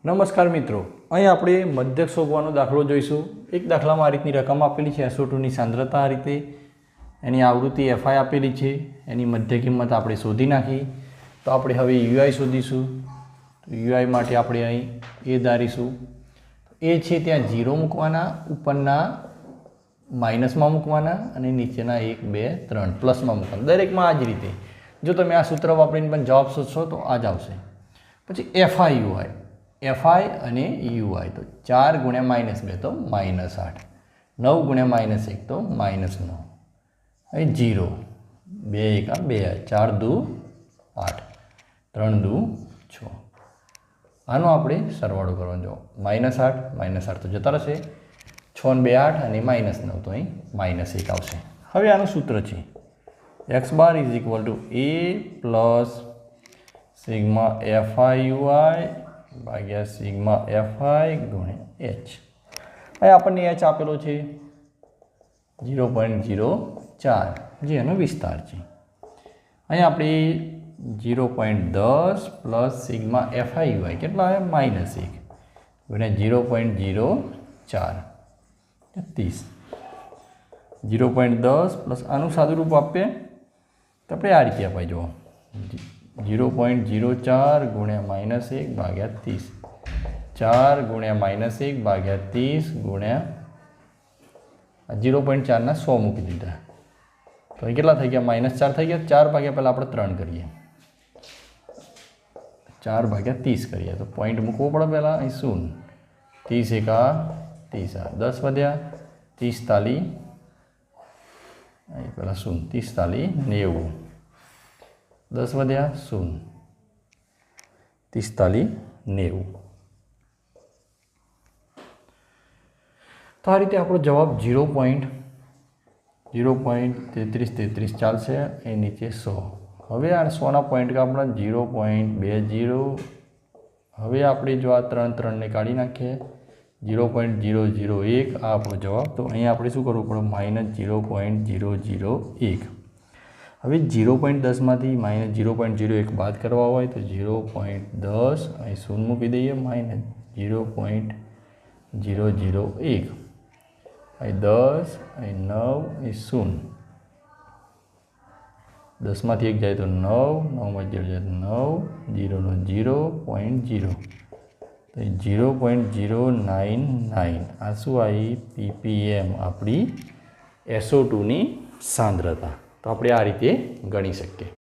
નમસ્કાર મિત્રો, અહીં આપણે મધ્યક શોધવાનો દાખલો જોઈશું. એક દાખલામાં આ રીતની રકમ આપેલી છે, SO2ની સાંદ્રતા આ રીતે, એની આવૃત્તિ FI આપેલી છે, એની મધ્ય કિંમત આપણે શોધી નાખી. તો આપણે હવે UI શોધીશું. તો UI માટે આપણે અહીં એ ધારીશું. એ છે ત્યાં 0 મૂકવાના, ઉપરના માઇનસમાં મૂકવાના અને નીચેના 1, 2, 3 પ્લસમાં મૂકવાના. દરેકમાં આ જ રીતે. જો તમે આ સૂત્ર વાપરીને પણ જવાબ શોધશો તો આ જ આવશે. પછી FI UI, FI અને UI તો 4 × -2 તો -8, 9 × -1 તો -9, અહીં 0, 2 1 2, 4 2 8, 3 2 6. આનો આપણે સરવાળો કરવાનો. જો -8 તો જતા રહેશે, 6 ને 2 8 અને -9 તો અહીં -1 આવશે. હવે આનું સૂત્ર છે x bar is equal to a plus sigma FI UI ભાગ્યા સિગ્મા FI ગુણ્યા h. અહીં આપણને h આપેલો છે 0.04, જે એનો વિસ્તાર છે. અહીં આપણે 0.10 પ્લસ સિગ્મા FI UI કેટલા આવે? -1 ગુણ્યા 0.04 30. 0.10 પ્લસ આનું સાદું રૂપ આપીએ તો આપણે આ રીતે અપાઈ જુઓ 0.04 ગુણ્યા -1 ભાગ્યા 30, 4 ગુણ્યા -1 ભાગ્યા 30 ગુણ્યા 0.4ના 100 મૂકી દીધા તો અહીં કેટલા થઈ ગયા? -4 થઈ ગયા. 4 ભાગ્યા પહેલાં આપણે 3 કરીએ, 4 ભાગ્યા 30 કરીએ તો પોઈન્ટ મૂકવો પડે પહેલાં. અહીં 0, 30 એકા 30, 10 વધ્યા, 30 તાલી, અહીં પહેલાં 0, 30 તાલી 90, 10 વધ્યા 0, 30 તાલી 90. તો આ રીતે આપણો જવાબ 0.33 ચાલશે. એ નીચે 100. હવે આ 100ના પોઈન્ટ આપણા 0.20. હવે આપણે જો આ 3 ને કાઢી નાખીએ 0.001 આ આપણો જવાબ. તો અહીં આપણે શું કરવું પડે? -0.001. હવે 0.10માંથી -0.01 બાદ કરવા હોય તો 0.10 અહીં 0 મૂકી દઈએ, -0.001 અહીં 10, અહીં 9, અહીં 0, 10માંથી 1 જાય તો 9, 9માંથી 0 જાય તો 9, 0 નો 0.0 તો 0.099. આ શું આવી? ppm આપણી SO2ની સાંદ્રતા. તો આપણે આ રીતે ગણી શકીએ.